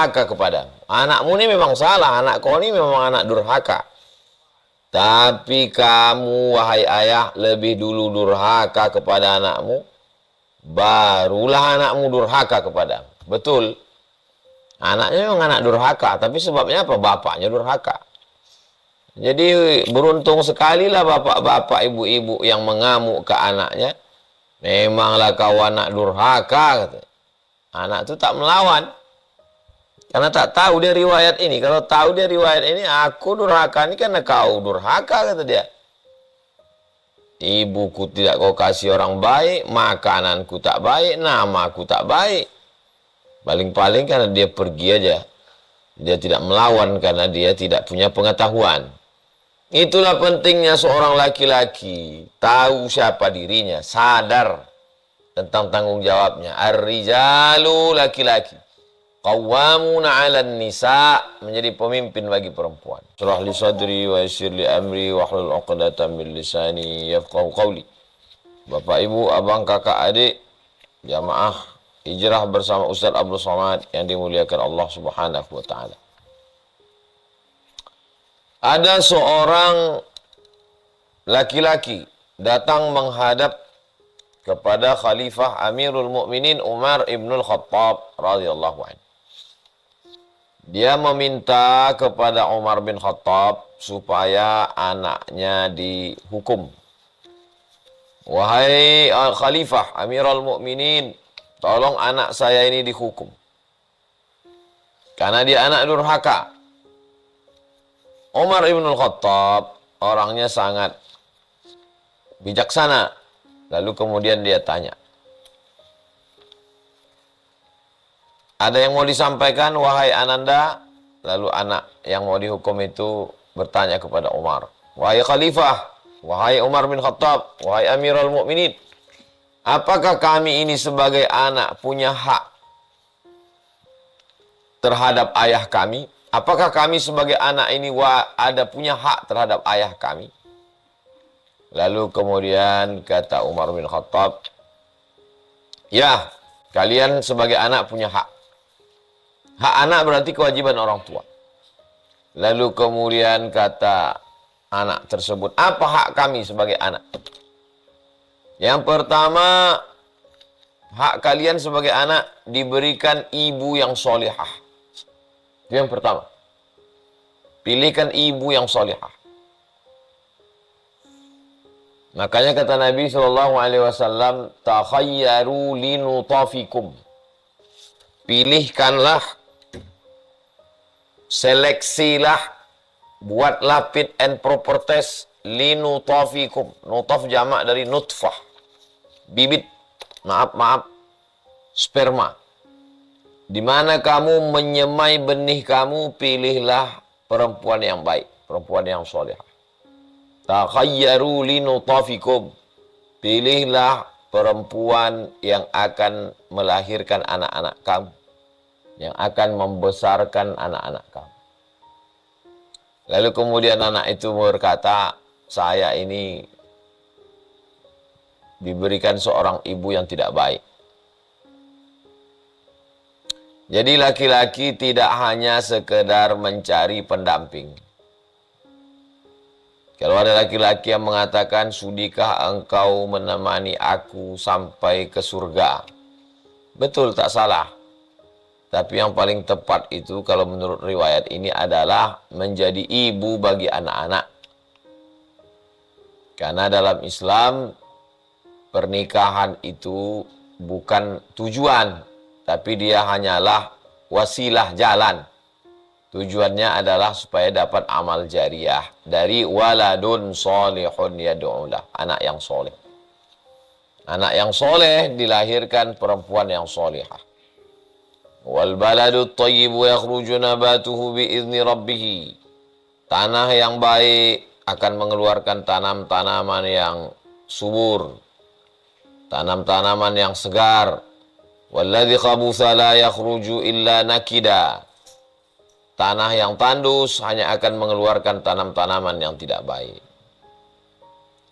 durhaka kepadamu. Anakmu ini memang salah, anak kau ini memang anak durhaka. Tapi kamu, wahai ayah, lebih dulu durhaka kepada anakmu, barulah anakmu durhaka kepadamu. Betul, anaknya memang anak durhaka, tapi sebabnya apa? Bapaknya durhaka. Jadi beruntung sekali lah bapak-bapak, ibu-ibu yang mengamuk ke anaknya. Memanglah kau anak durhaka, kata. Anak itu tak melawan. Karena tak tahu dia riwayat ini. Kalau tahu dia riwayat ini, aku durhaka ini karena kau durhaka, kata dia. Ibuku tidak kau kasih orang baik, makananku tak baik, namaku tak baik. Paling-paling karena dia pergi aja. Dia tidak melawan karena dia tidak punya pengetahuan. Itulah pentingnya seorang laki-laki tahu siapa dirinya, sadar tentang tanggung jawabnya. Ar-rijalu, laki-laki, qawwamuna 'alan nisa, menjadi pemimpin bagi perempuan. Shrah li sadri wa yassir li amri wahlul 'uqdatam min lisani yafqahu qawli. Bapak, Ibu, abang, kakak, adik, jamaah hijrah bersama Ustaz Abdul Somad yang dimuliakan Allah Subhanahu wa taala. Ada seorang laki-laki datang menghadap kepada Khalifah Amirul Mukminin Umar ibnul Khattab radhiyallahu anhu. Dia meminta kepada Umar bin Khattab supaya anaknya dihukum. Wahai Khalifah Amirul Mukminin, tolong anak saya ini dihukum. Karena dia anak durhaka. Umar ibnul Khattab orangnya sangat bijaksana. Lalu kemudian dia tanya, ada yang mau disampaikan wahai Ananda? Lalu anak yang mau dihukum itu bertanya kepada Umar, wahai Khalifah, wahai Umar bin Khattab, wahai Amirul Mukminin, apakah kami ini sebagai anak punya hak terhadap ayah kami? Apakah kami sebagai anak ini ada punya hak terhadap ayah kami? Lalu kemudian kata Umar bin Khattab, ya, kalian sebagai anak punya hak. Hak anak berarti kewajiban orang tua. Lalu kemudian kata anak tersebut, apa hak kami sebagai anak? Yang pertama, hak kalian sebagai anak diberikan ibu yang solihah. Itu yang pertama. Pilihkan ibu yang solihah. Makanya kata Nabi SAW, takhayyaru linutafikum. Pilihkanlah, seleksilah, buatlah fit and proper test linutafikum. Nutaf jamak dari nutfah, bibit, maaf, sperma. Di mana kamu menyemai benih kamu, pilihlah perempuan yang baik, perempuan yang solehah. Takhayyaru linutafikum. Pilihlah perempuan yang akan melahirkan anak-anak kamu, yang akan membesarkan anak-anak kamu. Lalu kemudian anak itu berkata, saya ini diberikan seorang ibu yang tidak baik. Jadi laki-laki tidak hanya sekedar mencari pendamping. Kalau ada laki-laki yang mengatakan, sudikah engkau menemani aku sampai ke surga? Betul, tak salah. Tapi yang paling tepat itu kalau menurut riwayat ini adalah menjadi ibu bagi anak-anak. Karena dalam Islam, pernikahan itu bukan tujuan, tapi dia hanyalah wasilah, jalan. Tujuannya adalah supaya dapat amal jariah dari waladun solihun yad'ulah, anak yang soleh. Anak yang soleh dilahirkan perempuan yang solihah. Wal baladu thayyibu yakhruju nabatuhu biizni rabbih. Tanah yang baik akan mengeluarkan tanam-tanaman yang subur, tanam-tanaman yang segar. Walladzi khabutha la yakhruju illa nakida. Tanah yang tandus hanya akan mengeluarkan tanam-tanaman yang tidak baik.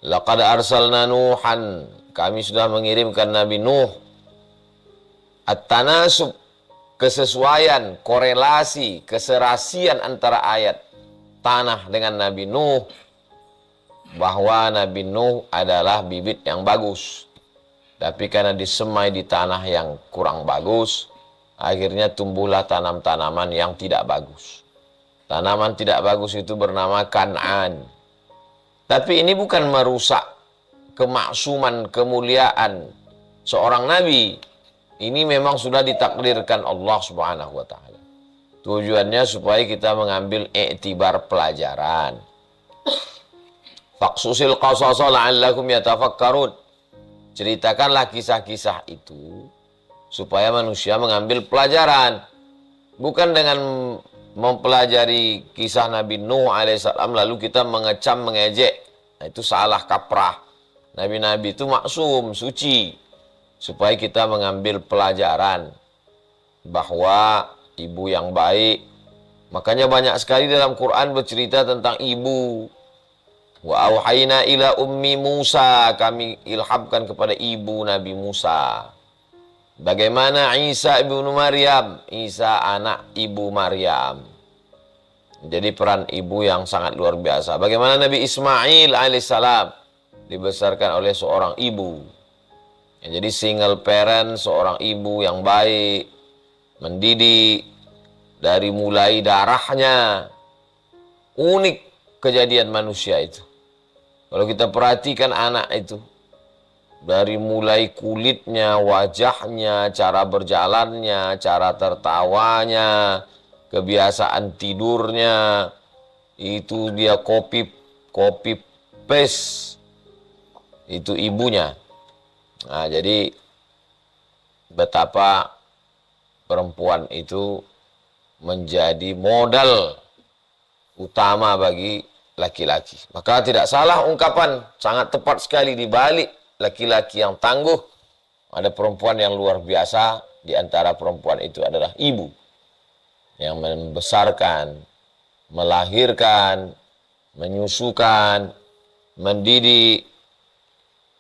Laqad arsalna Nuhan. Kami sudah mengirimkan Nabi Nuh. At-tanasub. kesesuaian, korelasi, keserasian antara ayat tanah dengan Nabi Nuh, bahwa Nabi Nuh adalah bibit yang bagus. Tapi karena disemai di tanah yang kurang bagus, akhirnya tumbuhlah tanaman-tanaman yang tidak bagus. Tanaman tidak bagus itu bernama Kan'an. Tapi ini bukan merusak kemaksuman, kemuliaan seorang nabi. Ini memang sudah ditakdirkan Allah Subhanahu wa taala. Tujuannya supaya kita mengambil iktibar pelajaran. Faqsusil qasasa la'allakum yatafakkarun. Ceritakanlah kisah-kisah itu supaya manusia mengambil pelajaran. Bukan dengan mempelajari kisah Nabi Nuh alaihissalam lalu kita mengecam, mengejek. Nah, itu salah kaprah. Nabi-nabi itu maksum, suci. Supaya kita mengambil pelajaran bahwa ibu yang baik. Makanya banyak sekali dalam Quran bercerita tentang ibu. Wa auhayna ila ummi Musa, kami ilhamkan kepada ibu Nabi Musa. Bagaimana Isa ibnu Maryam, Isa anak ibu Maryam. Jadi peran ibu yang sangat luar biasa. Bagaimana Nabi Ismail alaihissalam dibesarkan oleh seorang ibu. Ya, jadi single parent, seorang ibu yang baik, mendidik dari mulai darahnya. Unik kejadian manusia itu. Kalau kita perhatikan anak itu, dari mulai kulitnya, wajahnya, cara berjalannya, cara tertawanya, kebiasaan tidurnya, itu dia copy paste, itu ibunya. Nah, jadi betapa perempuan itu menjadi modal utama bagi laki-laki. Maka tidak salah ungkapan, sangat tepat sekali, di balik laki-laki yang tangguh ada perempuan yang luar biasa. Di antara perempuan itu adalah ibu yang membesarkan, melahirkan, menyusukan, mendidik.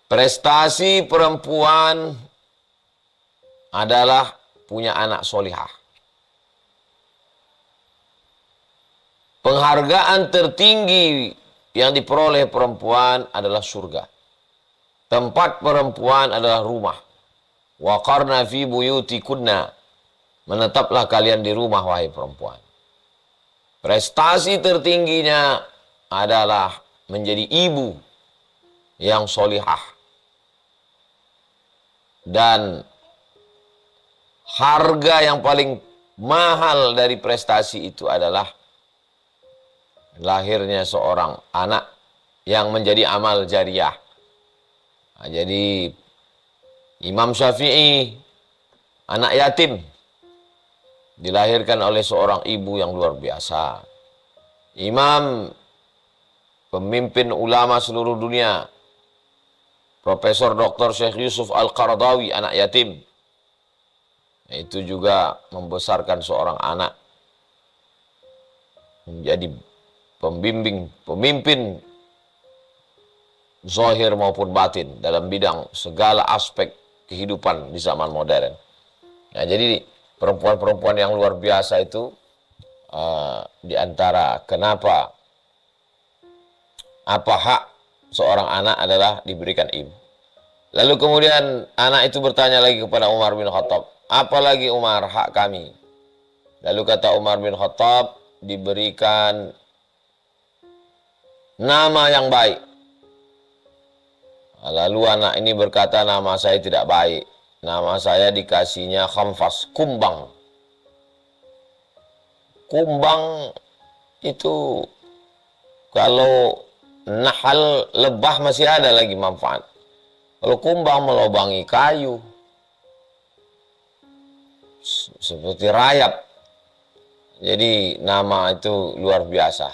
Prestasi perempuan adalah punya anak solihah. Penghargaan tertinggi yang diperoleh perempuan adalah surga. Tempat perempuan adalah rumah. Wa qarna fi buyutikunna. Menetaplah kalian di rumah, wahai perempuan. Prestasi tertingginya adalah menjadi ibu yang solihah. Dan harga yang paling mahal dari prestasi itu adalah lahirnya seorang anak yang menjadi amal jariah. Nah, jadi Imam Syafi'i, anak yatim, dilahirkan oleh seorang ibu yang luar biasa. Imam, pemimpin ulama seluruh dunia, Profesor Dr. Syekh Yusuf Al-Qaradawi, anak yatim. Itu juga membesarkan seorang anak menjadi pemimpin zahir maupun batin dalam bidang segala aspek kehidupan di zaman modern. Nah, jadi perempuan-perempuan yang luar biasa itu di antara kenapa apa hak seorang anak adalah diberikan ibu. Lalu kemudian anak itu bertanya lagi kepada Umar bin Khattab, apa lagi Umar hak kami? Lalu kata Umar bin Khattab, diberikan nama yang baik. Lalu anak ini berkata, nama saya tidak baik. Nama saya dikasihnya khamfas, kumbang. Kumbang itu kalau nahal, lebah masih ada lagi manfaat. Kalau kumbang melobangi kayu, seperti rayap. Jadi nama itu luar biasa.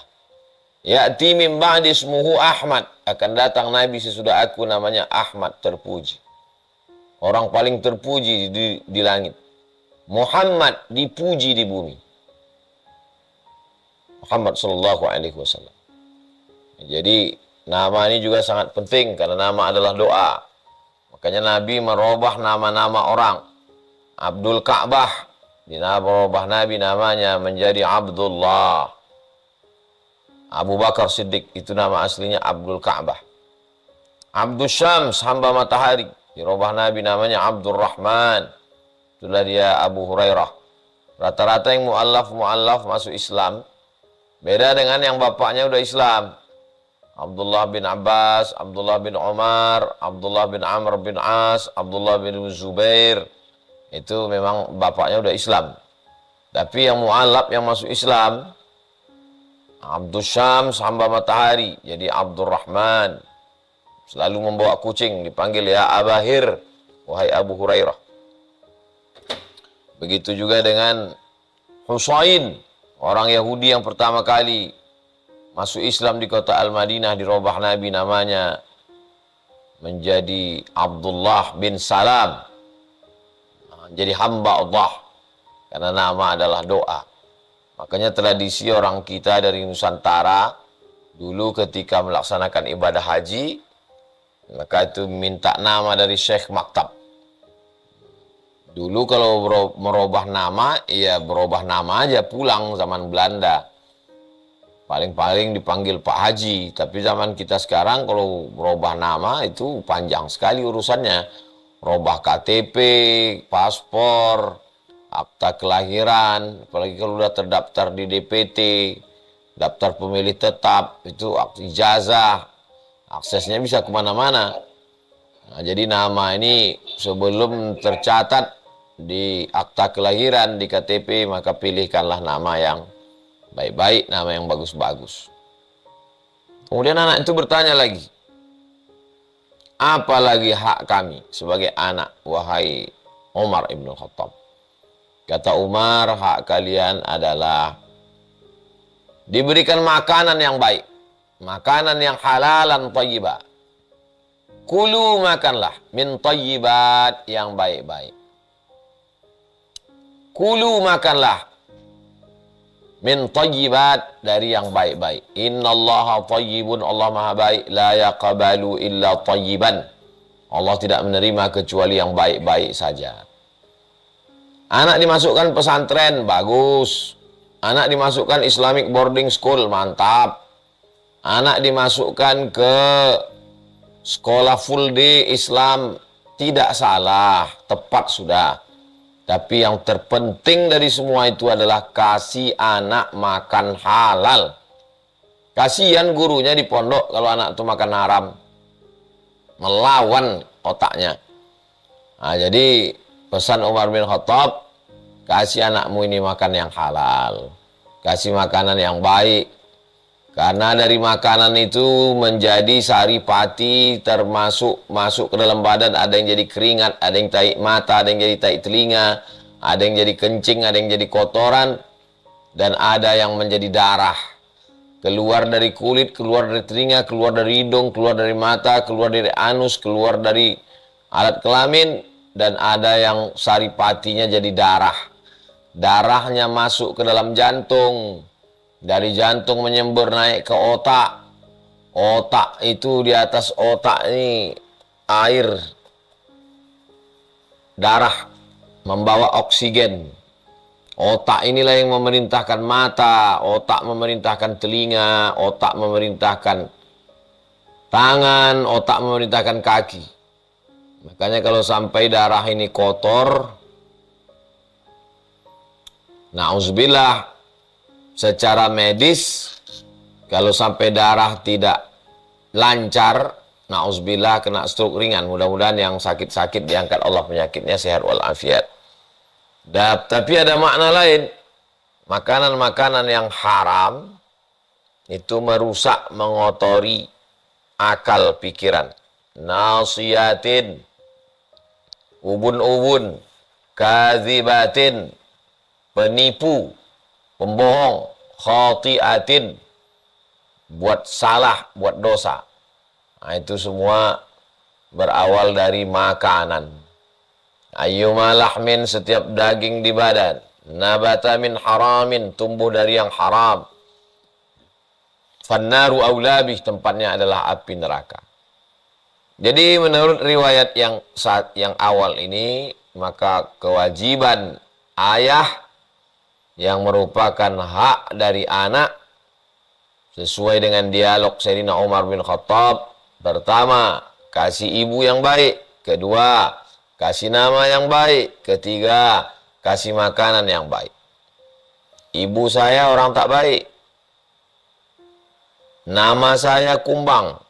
Ya'ti min ba'di ismuhu Ahmad. Akan datang Nabi sesudah aku, namanya Ahmad, terpuji. Orang paling terpuji di langit. Muhammad dipuji di bumi. Muhammad sallallahu alaihi wasallam. Jadi nama ini juga sangat penting karena nama adalah doa. Makanya Nabi merubah nama-nama orang. Abdul Ka'bah Berubah Nabi namanya menjadi Abdullah. Abu Bakar Siddiq itu nama aslinya Abdul Ka'bah. Abdul Syams, hamba matahari. Dirubah Nabi namanya Abdul Rahman. Itulah dia Abu Hurairah. Rata-rata yang mu'allaf masuk Islam. Beda dengan yang bapaknya udah Islam. Abdullah bin Abbas, Abdullah bin Umar, Abdullah bin Amr bin As, Abdullah bin Zubair. Itu memang bapaknya udah Islam. Tapi yang mu'allaf yang masuk Islam, Abdul Syams, hamba matahari, jadi Abdul Rahman. Selalu membawa kucing, dipanggil ya Abahir, wahai Abu Hurairah. Begitu juga dengan Husain, orang Yahudi yang pertama kali masuk Islam di kota Al-Madinah, dirubah Nabi namanya menjadi Abdullah bin Salam. Jadi hamba Allah, karena nama adalah doa. Makanya tradisi orang kita dari Nusantara, dulu ketika melaksanakan ibadah haji, maka itu minta nama dari Syekh Maktab. Dulu kalau merubah nama, ya berubah nama aja pulang zaman Belanda. Paling-paling dipanggil Pak Haji. Tapi zaman kita sekarang kalau merubah nama itu panjang sekali urusannya. Robah KTP, paspor, akta kelahiran, apalagi kalau udah terdaftar di DPT, daftar pemilih tetap, itu ijazah, aksesnya bisa kemana-mana. Nah, jadi nama ini sebelum tercatat di akta kelahiran, di KTP, maka pilihkanlah nama yang baik-baik, nama yang bagus-bagus. Kemudian anak itu bertanya lagi, apalagi hak kami sebagai anak, wahai Umar ibn Khattab? Kata Umar, hak kalian adalah diberikan makanan yang baik, makanan yang halalan thayyibah. Kulu, makanlah, min thayyibat, yang baik-baik. Kulu, makanlah, min thayyibat, dari yang baik-baik. Innallaha thayyibun, Allah maha baik. La yaqbalu illa thayyiban, Allah tidak menerima kecuali yang baik-baik saja. Anak dimasukkan pesantren, bagus. Anak dimasukkan Islamic boarding school, mantap. Anak dimasukkan ke sekolah full day Islam, tidak salah, tepat sudah. Tapi yang terpenting dari semua itu adalah kasih anak makan halal. Kasihan gurunya di pondok kalau anak itu makan haram. Melawan otaknya. Nah, jadi pesan Umar bin Khattab, kasih anakmu ini makan yang halal. Kasih makanan yang baik. Karena dari makanan itu menjadi saripati, termasuk masuk ke dalam badan, ada yang jadi keringat, ada yang tahi mata, ada yang jadi tahi telinga, ada yang jadi kencing, ada yang jadi kotoran, dan ada yang menjadi darah. Keluar dari kulit, keluar dari telinga, keluar dari hidung, keluar dari mata, keluar dari anus, keluar dari alat kelamin, dan ada yang saripatinya jadi darah. Darahnya masuk ke dalam jantung. Dari jantung menyembur naik ke otak. Otak itu, di atas otak ini air, darah membawa oksigen. Otak inilah yang memerintahkan mata, otak memerintahkan telinga, otak memerintahkan tangan, otak memerintahkan kaki. Makanya kalau sampai darah ini kotor, na'udzubillah, secara medis, kalau sampai darah tidak lancar, na'udzubillah, kena stroke ringan. Mudah-mudahan yang sakit-sakit diangkat Allah penyakitnya, sehat walafiat. Tapi ada makna lain. Makanan-makanan yang haram itu merusak, mengotori akal pikiran. Nasiyatin, ubun-ubun, kadzibatin, penipu, pembohong, khati'atin, buat salah, buat dosa. Nah, itu semua berawal dari makanan. Ayyuma lahmin, setiap daging di badan, nabata min haramin, tumbuh dari yang haram, fannaru aulabih, tempatnya adalah api neraka. Jadi menurut riwayat yang awal ini, maka kewajiban ayah yang merupakan hak dari anak sesuai dengan dialog Sayyidina Umar bin Khattab. Pertama, kasih ibu yang baik. Kedua, kasih nama yang baik. Ketiga, kasih makanan yang baik. Ibu saya orang tak baik. Nama saya kumbang.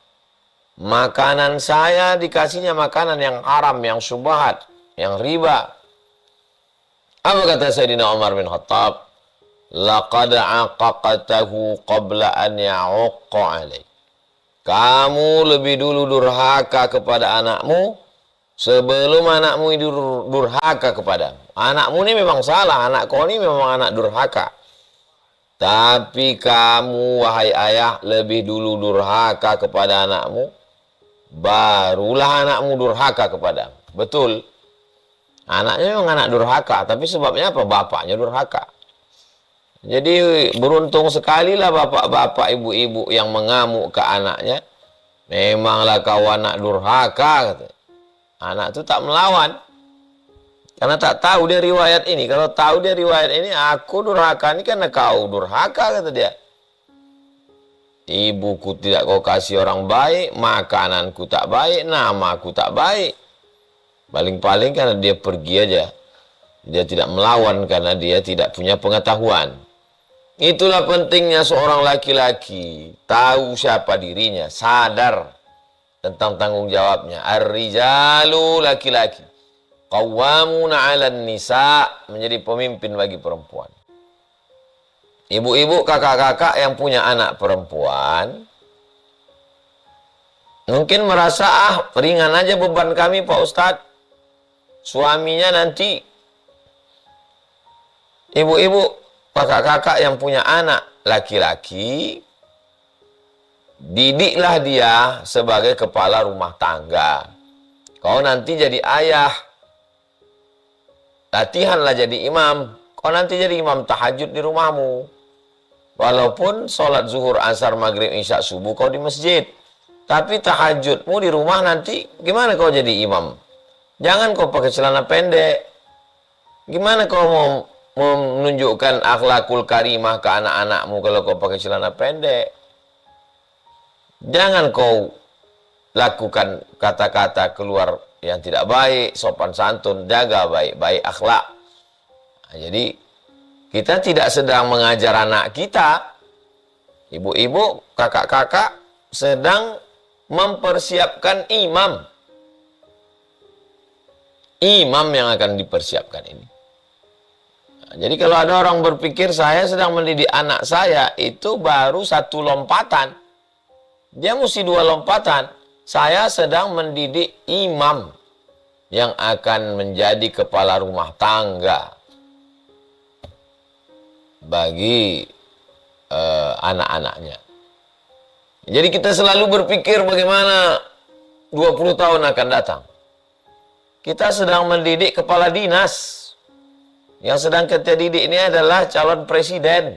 Makanan saya dikasihnya makanan yang haram, yang syubhat, yang riba. Apa kata Sayyidina Umar bin Khattab? Laqad aqaqtahu qabla an ya'uqqa alaih. Kamu lebih dulu durhaka kepada anakmu sebelum anakmu durhaka kepadamu. Anakmu ini memang salah, anak kau ini memang anak durhaka. Tapi kamu, wahai ayah, lebih dulu durhaka kepada anakmu, barulah anakmu durhaka kepadamu. Betul. Anaknya memang anak durhaka, tapi sebabnya apa? Bapaknya durhaka. Jadi beruntung sekali lah bapak-bapak, ibu-ibu yang mengamuk ke anaknya. Memanglah kau anak durhaka, kata. Anak itu tak melawan. Karena tak tahu dia riwayat ini. Kalau tahu dia riwayat ini, aku durhaka ini karena kau durhaka, kata dia. Ibuku tidak kau kasih orang baik, makananku tak baik, namaku tak baik. Paling-paling karena dia pergi aja. Dia tidak melawan karena dia tidak punya pengetahuan. Itulah pentingnya seorang laki-laki tahu siapa dirinya, sadar tentang tanggung jawabnya. Ar-rijalu, laki-laki, qawwamuna 'alan nisa, menjadi pemimpin bagi perempuan. Ibu-ibu, kakak-kakak yang punya anak perempuan mungkin merasa ringan aja beban kami Pak Ustadz. Suaminya nanti. Ibu-ibu, kakak-kakak yang punya anak laki-laki, didiklah dia sebagai kepala rumah tangga. Kau nanti jadi ayah, latihanlah jadi imam. Kau nanti jadi imam tahajud di rumahmu. Walaupun sholat zuhur, asar, maghrib, isya, subuh kau di masjid, tapi tahajudmu di rumah nanti gimana kau jadi imam? Jangan kau pakai celana pendek. Gimana kau mau menunjukkan akhlakul karimah ke anak-anakmu kalau kau pakai celana pendek? Jangan kau lakukan kata-kata keluar yang tidak baik, sopan santun, jaga baik-baik akhlak. Nah, jadi kita tidak sedang mengajar anak kita. Ibu-ibu, kakak-kakak sedang mempersiapkan imam. Imam yang akan dipersiapkan ini. Nah, jadi kalau ada orang berpikir saya sedang mendidik anak saya, itu baru satu lompatan. Dia mesti dua lompatan. Saya sedang mendidik imam yang akan menjadi kepala rumah tangga bagi anak-anaknya. Jadi kita selalu berpikir bagaimana 20 tahun akan datang. Kita sedang mendidik kepala dinas. Yang sedang kita didik ini adalah calon presiden,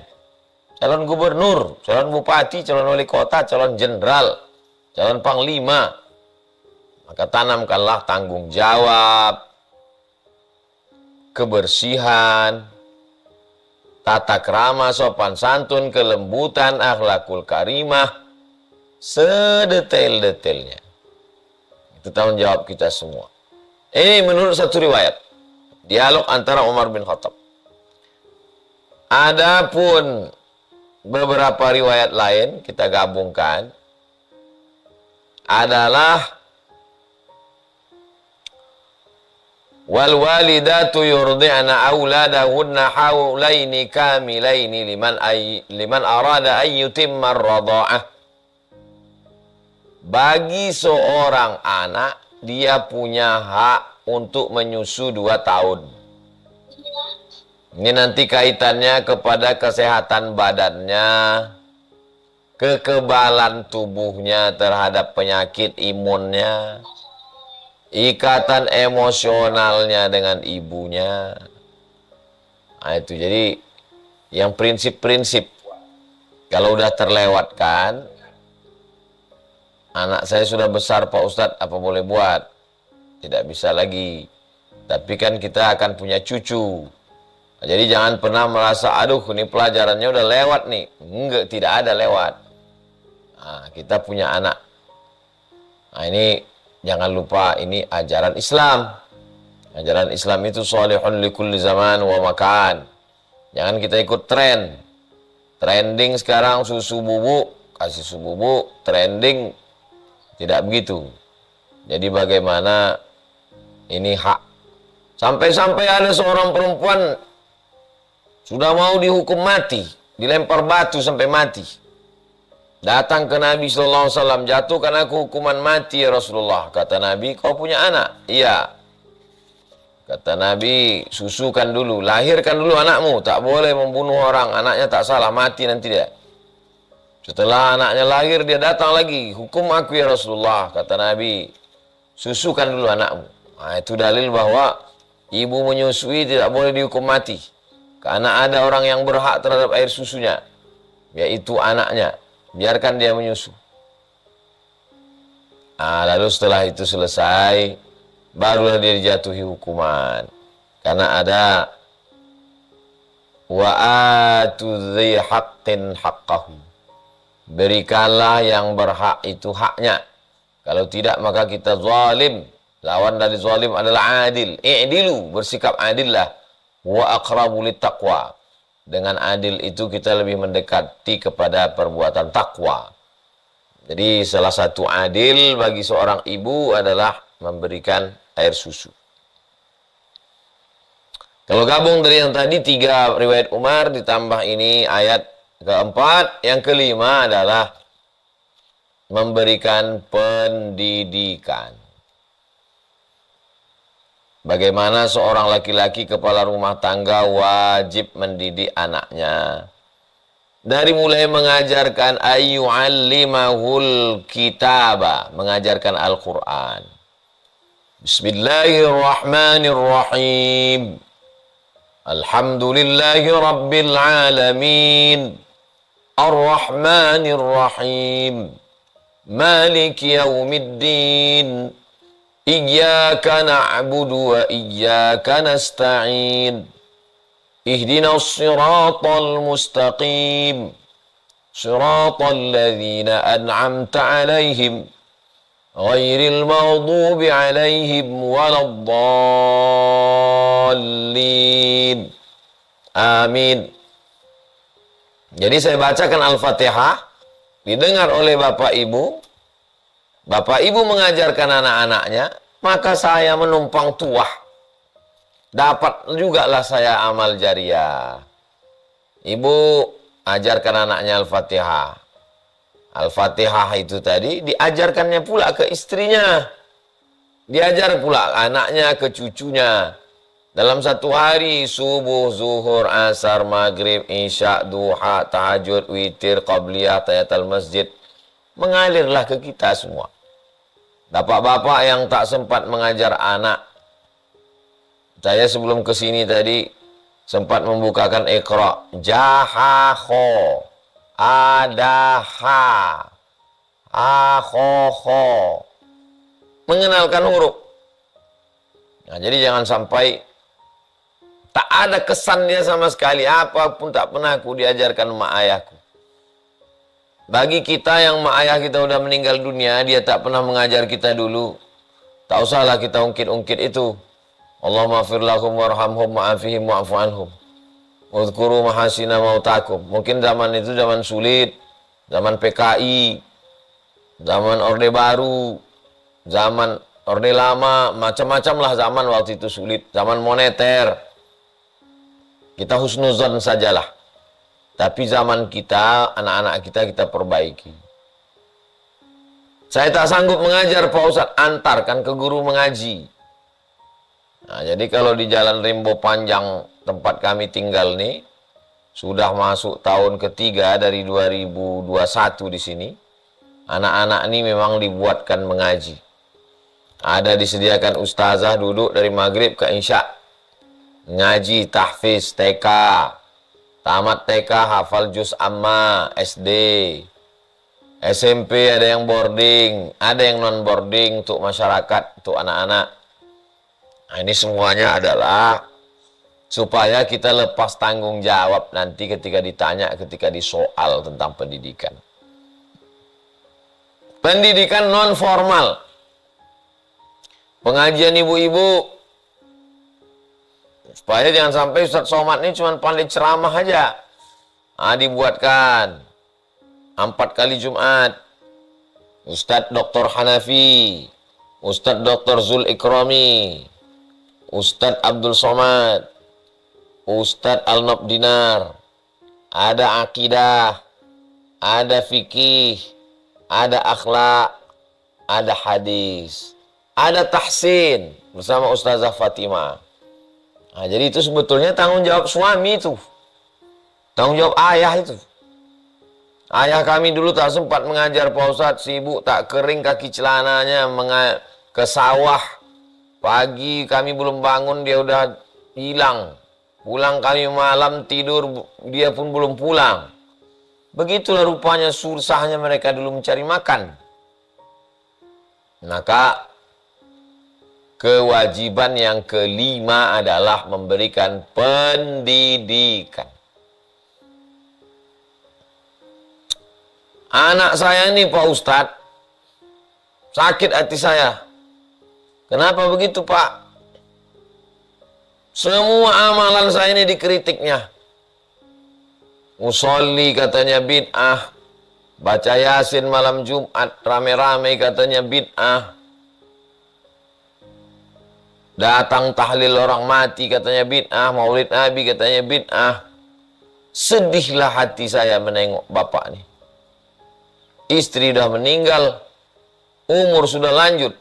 calon gubernur, calon bupati, calon wali kota, calon jenderal, calon panglima. Maka tanamkanlah tanggung jawab, kebersihan, tata krama, sopan santun, kelembutan, akhlakul karimah, sedetail-detailnya. Itu tanggung jawab kita semua. Ini menurut satu riwayat, dialog antara Umar bin Khattab. Adapun beberapa riwayat lain kita gabungkan adalah wal walidatu yurdi'na auladahunna haulaini kamilaini liman arada an yutimma ar-radha'ah. Bagi seorang anak, dia punya hak untuk menyusu 2 tahun. Ini nanti kaitannya kepada kesehatan badannya, kekebalan tubuhnya terhadap penyakit imunnya, ikatan emosionalnya dengan ibunya. Nah, itu jadi yang prinsip-prinsip. Kalau udah terlewatkan, anak saya sudah besar Pak Ustadz, apa boleh buat? Tidak bisa lagi. Tapi kan kita akan punya cucu. Jadi jangan pernah merasa, aduh ini pelajarannya udah lewat nih. Enggak, tidak ada lewat. Nah, kita punya anak. Nah ini jangan lupa, ini ajaran Islam. Ajaran Islam itu sholihun likulli zaman wa makan. Jangan kita ikut tren. Trending sekarang susu bubuk, kasih susu bubuk, trending. Tidak begitu. Jadi bagaimana ini hak. Sampai-sampai ada seorang perempuan sudah mau dihukum mati, dilempar batu sampai mati. Datang ke Nabi SAW, jatuhkan aku hukuman mati ya Rasulullah. Kata Nabi, kau punya anak? Iya. Kata Nabi, susukan dulu, lahirkan dulu anakmu. Tak boleh membunuh orang, anaknya tak salah, mati nanti dia. Setelah anaknya lahir, dia datang lagi. Hukum aku ya Rasulullah. Kata Nabi, susukan dulu anakmu. Nah, itu dalil bahwa ibu menyusui tidak boleh dihukum mati. Karena ada orang yang berhak terhadap air susunya, yaitu anaknya. Biarkan dia menyusu. Nah, lalu setelah itu selesai, barulah dia dijatuhi hukuman. Karena ada wa'atu dzi haqqin haqqahu. Berikanlah yang berhak itu haknya. Kalau tidak maka kita zalim. Lawan dari zalim adalah adil. I'dilu, bersikap adillah. Wa aqrabu littaqwa. Dengan adil itu kita lebih mendekati kepada perbuatan takwa. Jadi salah satu adil bagi seorang ibu adalah memberikan air susu. Kalau gabung dari yang tadi 3 riwayat Umar ditambah ini ayat keempat, yang kelima adalah memberikan pendidikan. Bagaimana seorang laki-laki kepala rumah tangga wajib mendidik anaknya. Dari mulai mengajarkan ayyu'allimahul kitaba, mengajarkan Al-Quran. Bismillahirrahmanirrahim. Alhamdulillahi rabbil alamin. Ar-Rahmanirrahim. Maliki yaumiddin. Iyyaka na'budu wa iyyaka nasta'in. Ihdinas siratal mustaqim. Siratal ladzina an'amta 'alaihim ghairil maghdubi 'alaihim waladdallin. Amin. Jadi saya bacakan Al-Fatihah, didengar oleh Bapak Ibu. Bapak Ibu mengajarkan anak-anaknya, maka saya menumpang tuah. Dapat juga lah saya amal jariah. Ibu ajarkan anaknya Al-Fatihah. Al-Fatihah itu tadi diajarkannya pula ke istrinya. Diajar pula anaknya ke cucunya. Dalam satu hari, subuh, zuhur, asar, maghrib, isya, duha, tahajud, witir, qabliyah, tahiyatul masjid. Mengalirlah ke kita semua. Bapak-bapak yang tak sempat mengajar anak. Saya sebelum ke sini tadi sempat membukakan Iqra. Jahakho. Adaha. Akhoho. Mengenalkan huruf. Nah, jadi jangan sampai tak ada kesan dia sama sekali. Apapun tak pernah aku diajarkan mak ayahku. Bagi kita yang mak ayah kita udah meninggal dunia, dia tak pernah mengajar kita dulu. Tak usahlah kita ungkit-ungkit itu. Allahumma fir lahum warhamhum ma'afihim wa'fu anhum. Udhkuru mahasina mautakum. Mungkin zaman itu zaman sulit, zaman PKI, zaman Orde Baru, zaman Orde Lama, macam-macam lah zaman waktu itu sulit. Zaman moneter. Kita husnuzon sajalah. Tapi zaman kita, anak-anak kita perbaiki. Saya tak sanggup mengajar Pak Ustadz, antarkan ke guru mengaji. Nah, jadi kalau di Jalan Rimbo Panjang tempat kami tinggal nih, sudah masuk tahun ketiga dari 2021 di sini. Anak-anak ini memang dibuatkan mengaji. Ada disediakan ustazah duduk dari maghrib ke isya. Ngaji, tahfiz, TK. Tamat TK, hafal juz amma, SD. SMP ada yang boarding, ada yang non boarding untuk masyarakat, untuk anak-anak. Nah, ini semuanya adalah supaya kita lepas tanggung jawab nanti ketika ditanya, ketika disoal tentang pendidikan. Pendidikan non formal, pengajian ibu-ibu, supaya jangan sampai Ustadz Somad ini cuma pandai ceramah aja. Dibuatkan 4 kali Jumat, Ustadz Dr. Hanafi, Ustadz Dr. Zul Ikrami, Ustadz Abdul Somad, Ustadz Al-Nob Dinar, ada akidah, ada fikih, ada akhlak, ada hadis, ada tahsin bersama Ustazah Fatimah. Jadi itu sebetulnya tanggung jawab suami itu. Tanggung jawab ayah itu. Ayah kami dulu tak sempat mengajar Pak Ustadz, sibuk tak kering kaki celananya ke sawah. Pagi kami belum bangun dia udah hilang. Pulang kami malam tidur dia pun belum pulang. Begitulah rupanya susahnya mereka dulu mencari makan. Maka kewajiban yang kelima adalah memberikan pendidikan. Anak saya ini Pak Ustadz, sakit hati saya. Kenapa begitu Pak? Semua amalan saya ini dikritiknya. Musolli katanya bid'ah, baca Yasin malam Jumat rame-rame katanya bid'ah, datang tahlil orang mati katanya bid'ah, maulid Nabi katanya bid'ah. Sedihlah hati saya menengok bapak nih. Istri sudah meninggal, umur sudah lanjut,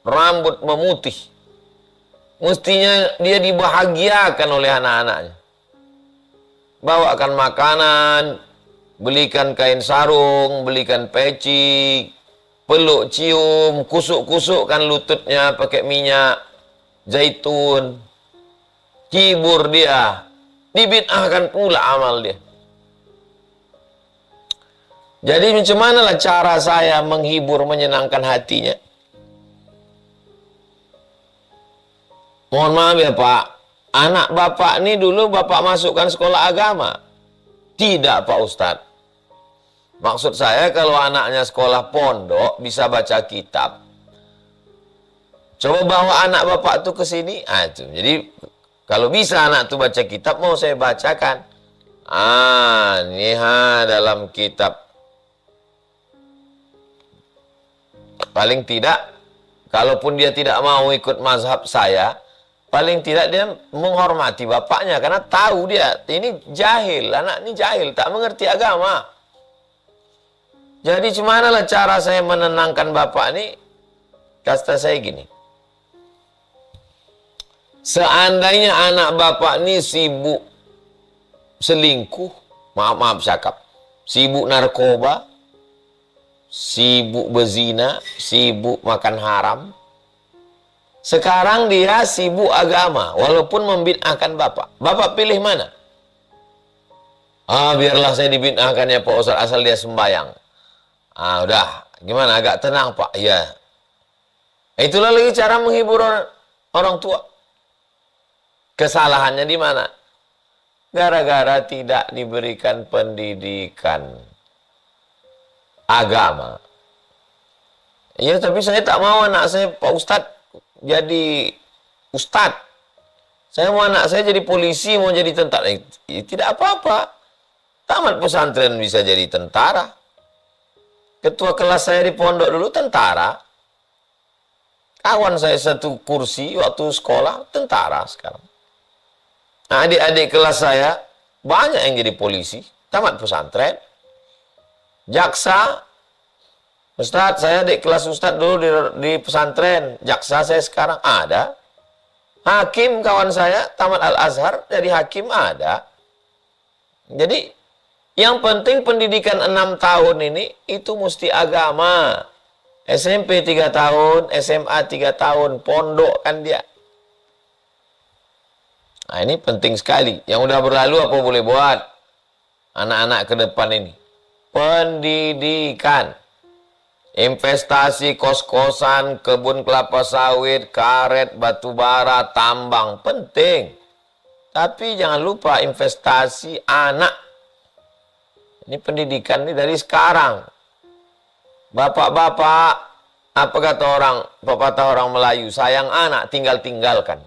rambut memutih. Mestinya dia dibahagiakan oleh anak-anaknya. Bawakan makanan, belikan kain sarung, belikan peci, peluk cium, kusuk-kusukkan lututnya pakai minyak zaitun, hibur dia, dibid'ahkan pula amal dia. Jadi macam manalah cara saya menghibur, menyenangkan hatinya? Mohon maaf ya Pak, anak bapak ini dulu bapak masukkan sekolah agama? Tidak Pak Ustadz. Maksud saya kalau anaknya sekolah pondok bisa baca kitab, coba bawa anak bapak tuh ke sini. Itu. Jadi kalau bisa anak tuh baca kitab, mau saya bacakan. Ini dalam kitab. Paling tidak, kalaupun dia tidak mau ikut mazhab saya, paling tidak dia menghormati bapaknya. Karena tahu dia, ini jahil, anak ini jahil, tak mengerti agama. Jadi cemanalah cara saya menenangkan bapak ini? Kata saya gini. Seandainya anak bapak ini sibuk selingkuh, maaf cakap, sibuk narkoba, sibuk berzina, sibuk makan haram, sekarang dia sibuk agama, walaupun membid'ahkan bapak. Bapak pilih mana? Biarlah saya dibid'ahkan ya Pak Ustadz, asal dia sembahyang. Udah, gimana? Agak tenang Pak? Iya. Itulah lagi cara menghibur orang tua. Kesalahannya di mana? Gara-gara tidak diberikan pendidikan agama. Ya, tapi saya tak mau anak saya Pak Ustadz jadi ustadz. Saya mau anak saya jadi polisi, mau jadi tentara. Tidak apa-apa. Tamat pesantren bisa jadi tentara. Ketua kelas saya di pondok dulu tentara. Kawan saya satu kursi waktu sekolah tentara sekarang. Adik-adik kelas saya banyak yang jadi polisi, tamat pesantren. Jaksa, Ustadz, saya adik kelas Ustadz dulu di pesantren. Jaksa saya sekarang ada. Hakim kawan saya, tamat Al-Azhar, jadi hakim ada. Jadi, yang penting pendidikan 6 tahun ini, itu mesti agama. SMP 3 tahun, SMA 3 tahun, pondok kan dia. Nah, ini penting sekali. Yang udah berlalu apa boleh buat? Anak-anak ke depan ini. Pendidikan. Investasi kos-kosan, kebun kelapa sawit, karet, batu bara, tambang. Penting. Tapi jangan lupa investasi anak. Ini pendidikan ini dari sekarang. Bapak-bapak, apa kata orang, pepatah orang Melayu, sayang anak tinggal-tinggalkan.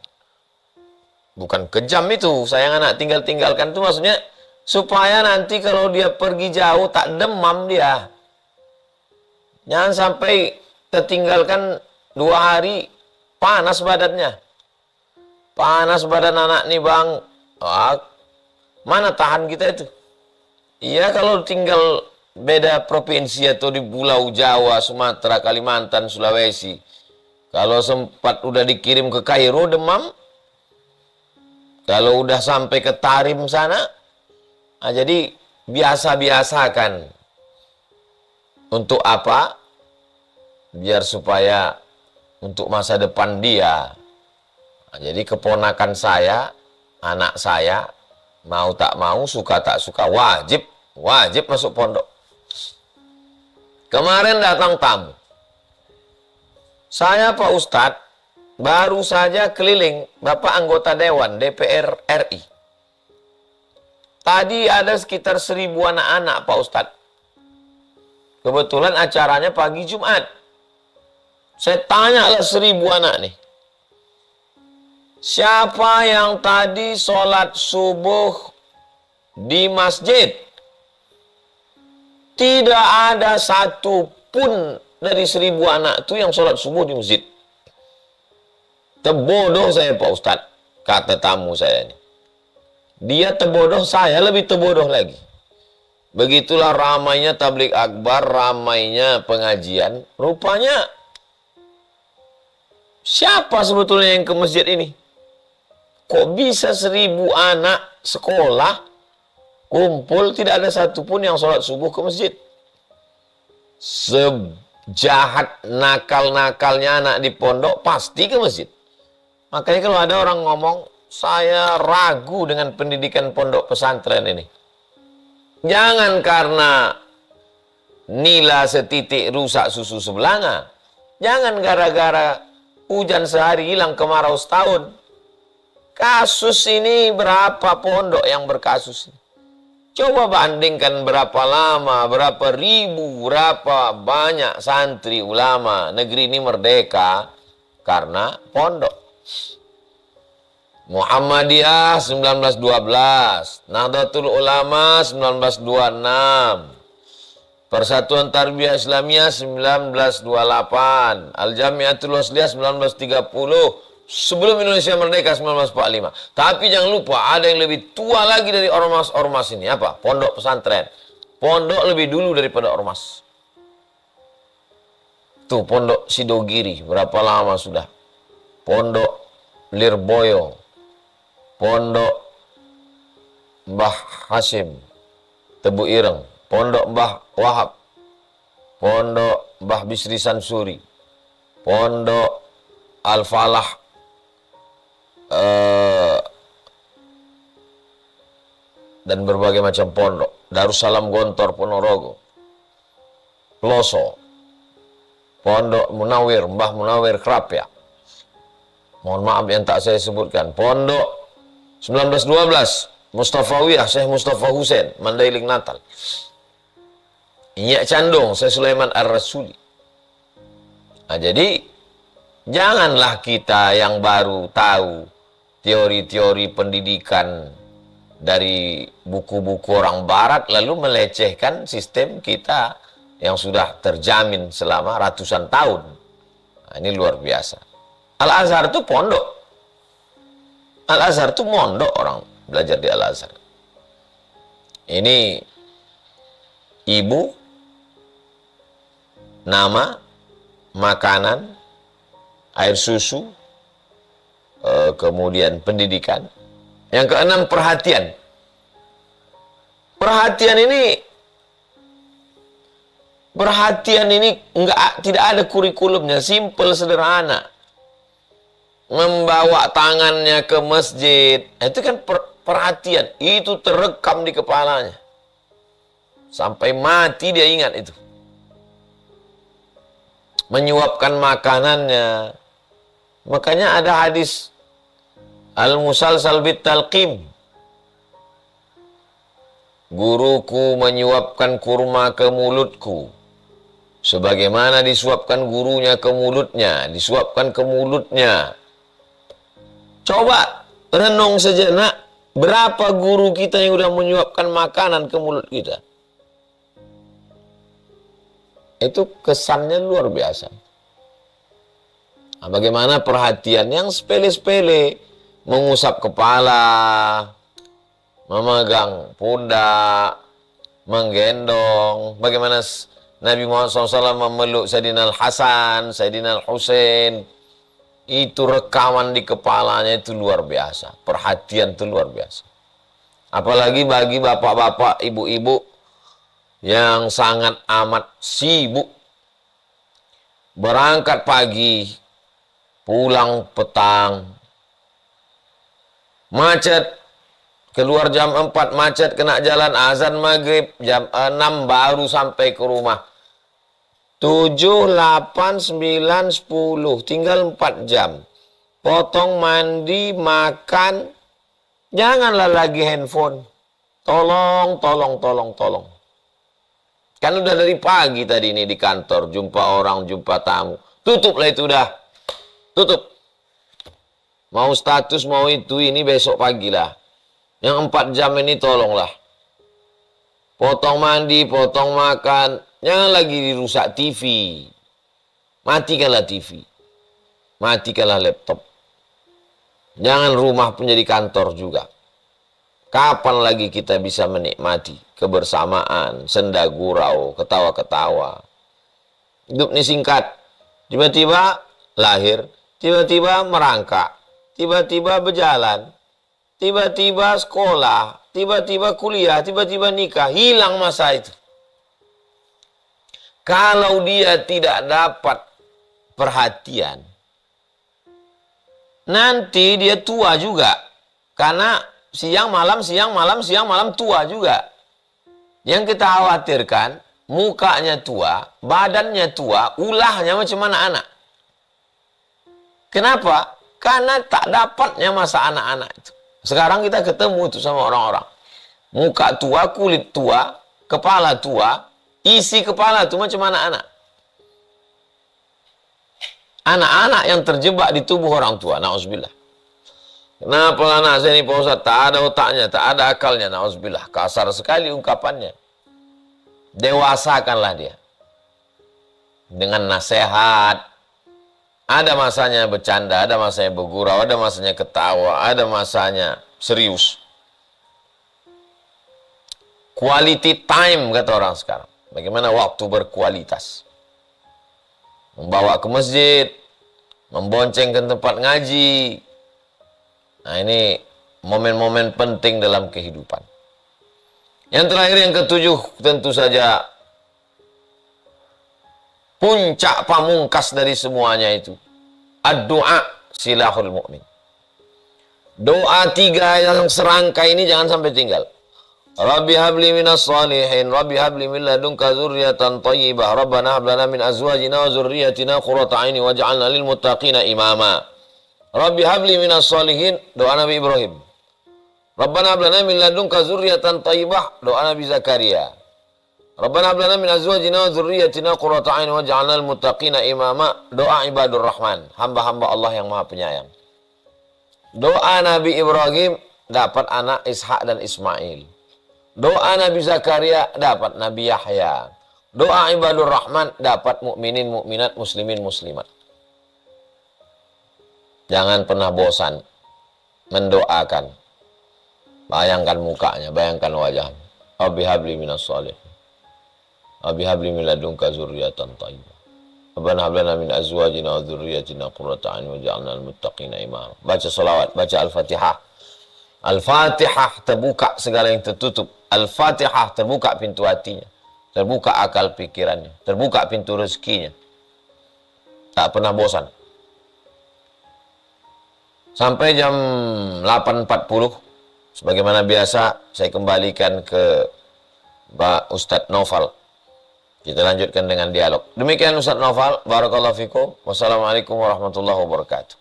Bukan kejam itu, sayang anak tinggal-tinggalkan itu maksudnya supaya nanti kalau dia pergi jauh tak demam dia. Jangan sampai tertinggalkan 2 hari panas badannya. Panas badan anak nih bang. Mana tahan kita itu? Iya kalau tinggal beda provinsi atau di Pulau Jawa, Sumatera, Kalimantan, Sulawesi. Kalau sempat udah dikirim ke Kairo demam. Kalau udah sampai ke Tarim sana. Jadi biasa-biasakan. Untuk apa? Biar supaya untuk masa depan dia. Jadi keponakan saya, anak saya, mau tak mau, suka tak suka, wajib masuk pondok. Kemarin datang tamu. Saya Pak Ustadz, baru saja keliling, Bapak anggota Dewan DPR RI. Tadi ada sekitar 1000 anak-anak Pak Ustadz. Kebetulan acaranya pagi Jumat. Saya tanya lah 1000 anak nih. Siapa yang tadi sholat subuh di masjid? Tidak ada satu pun dari 1000 anak itu yang sholat subuh di masjid. Terbodoh saya Pak Ustadz, kata tamu saya ini. Dia terbodoh, saya lebih terbodoh lagi. Begitulah ramainya tabligh akbar, ramainya pengajian. Rupanya, siapa sebetulnya yang ke masjid ini? Kok bisa 1000 anak sekolah kumpul, tidak ada satupun yang sholat subuh ke masjid? Sejahat nakal-nakalnya anak di pondok, pasti ke masjid. Makanya kalau ada orang ngomong, saya ragu dengan pendidikan pondok pesantren ini. Jangan karena nila setitik rusak susu sebelanga. Jangan gara-gara hujan sehari hilang kemarau setahun. Kasus ini berapa pondok yang berkasus? Coba bandingkan berapa lama, berapa ribu, berapa banyak santri ulama. Negeri ini merdeka karena pondok. Muhammadiyah 1912, Nahdlatul Ulama 1926, Persatuan Tarbiyah Islamiyah 1928, Al-Jamiatul Wasliyah 1930, sebelum Indonesia merdeka 1945. Tapi jangan lupa ada yang lebih tua lagi dari ormas-ormas ini. Apa? Pondok pesantren. Pondok lebih dulu daripada ormas. Tuh Pondok Sidogiri, berapa lama sudah? Pondok Lirboyo, Pondok Mbah Hashim, Tebu Ireng, Pondok Mbah Wahab, Pondok Mbah Bisri Sansuri, Pondok Al-Falah, dan berbagai macam pondok. Darussalam Gontor Ponorogo, Peloso, Pondok Munawir, Mbah Munawir Krapyak. Mohon maaf yang tak saya sebutkan. Pondok 1912, Mustafawiyah, Syekh Mustafa Hussein, Mandailing Natal. Inyak Candong, Syekh Sulaiman Ar-Rasuli. Nah, jadi, janganlah kita yang baru tahu teori-teori pendidikan dari buku-buku orang barat, lalu melecehkan sistem kita yang sudah terjamin selama ratusan tahun. Nah, ini luar biasa. Al-Azhar itu pondok. Al-Azhar itu mondok, orang belajar di Al-Azhar. Ini ibu, nama, makanan, air susu, kemudian pendidikan. Yang keenam, perhatian. Perhatian ini tidak ada kurikulumnya, simple, sederhana. Membawa tangannya ke masjid, itu kan perhatian, itu terekam di kepalanya. Sampai mati dia ingat itu. Menyuapkan makanannya. Makanya ada hadis Al-musalsal bit talqim. Guruku menyuapkan kurma ke mulutku, sebagaimana disuapkan gurunya ke mulutnya, disuapkan ke mulutnya. Coba renung sejenak, berapa guru kita yang sudah menyuapkan makanan ke mulut kita? Itu kesannya luar biasa. Nah, bagaimana perhatian yang sepele-sepele, mengusap kepala, memegang pundak, menggendong. Bagaimana Nabi Muhammad SAW memeluk Sayyidina Al-Hasan, Sayyidina Al-Husain. Itu rekaman di kepalanya itu luar biasa. Perhatian itu luar biasa. Apalagi bagi bapak-bapak, ibu-ibu yang sangat amat sibuk. Berangkat pagi, pulang petang. Macet. Keluar jam 4 macet, kena jalan azan maghrib, jam 6 baru sampai ke rumah. 7, 8, 9, 10, tinggal 4 jam. Potong, mandi, makan, janganlah lagi handphone. Tolong. Kan udah dari pagi tadi ini di kantor, jumpa orang, jumpa tamu. Tutuplah itu udah. Tutup. Mau status, mau itu, ini besok pagi lah. Yang 4 jam ini tolonglah. Potong mandi, potong makan. Jangan lagi dirusak TV. Matikanlah TV. Matikanlah laptop. Jangan rumah pun jadi kantor juga. Kapan lagi kita bisa menikmati kebersamaan, senda gurau, ketawa-ketawa. Hidup ini singkat. Tiba-tiba lahir, tiba-tiba merangkak, tiba-tiba berjalan, tiba-tiba sekolah, tiba-tiba kuliah, tiba-tiba nikah. Hilang masa itu. Kalau dia tidak dapat perhatian, nanti dia tua juga. Karena siang malam tua juga. Yang kita khawatirkan, mukanya tua, badannya tua, ulahnya macam anak-anak. Kenapa? Karena tak dapatnya masa anak-anak itu. Sekarang kita ketemu itu sama orang-orang. Muka tua, kulit tua, kepala tua, isi kepala itu macam anak-anak. Anak-anak yang terjebak di tubuh orang tua, na'udzubillah. Kenapa anak saya ini Pak Ustaz? Tak ada otaknya, tak ada akalnya, na'udzubillah. Kasar sekali ungkapannya. Dewasakanlah dia. Dengan nasihat. Ada masanya bercanda, ada masanya bergurau, ada masanya ketawa, ada masanya serius. Quality time, kata orang sekarang. Bagaimana waktu berkualitas. Membawa ke masjid, membonceng ke tempat ngaji. Nah, ini momen-momen penting dalam kehidupan. Yang terakhir, yang ketujuh, tentu saja puncak pamungkas dari semuanya itu, ad-doa silahul mu'min. Doa 3 yang serangkai ini jangan sampai tinggal. Rabbi habli minas salihin, Rabbi habli min ladunka dzurriatan thayyibah, Rabbana hab lana min azwajina wa dzurriyyatina qurrata a'yun waj'alna lil muttaqina imama. Rabbi habli minas salihin, doa Nabi Ibrahim. Rabbana hab lana min ladunka dzurriatan thayyibah, doa Nabi Zakaria. Rabbana hab lana min azwajina wa dzurriyyatina qurrata a'yun waj'alna lil muttaqina imama, doa ibadur rahman, hamba-hamba Allah yang Maha Penyayang. Doa Nabi Ibrahim dapat anak Ishak dan Ismail. Doa Nabi Zakaria dapat Nabi Yahya. Doa ibadur rahman dapat mukminin, mukminat, muslimin, muslimat. Jangan pernah bosan mendoakan. Bayangkan mukanya, bayangkan wajahnya. Rabbi habli minas salihin. Rabbi habli min ladunka dzurriatan thayyibah. Rabbana hab lana min azwajina wa dzurriyyatina qurrata a'yun waj'alna lil muttaqina imama. Baca selawat, baca Al-Fatihah. Al-Fatihah terbuka segala yang tertutup. Al-Fatihah terbuka pintu hatinya. Terbuka akal pikirannya. Terbuka pintu rezekinya. Tak pernah bosan. Sampai jam 8.40. Sebagaimana biasa, saya kembalikan ke Pak Ustadz Noval. Kita lanjutkan dengan dialog. Demikian Ustadz Noval. Barakallahu fikum. Wassalamualaikum warahmatullahi wabarakatuh.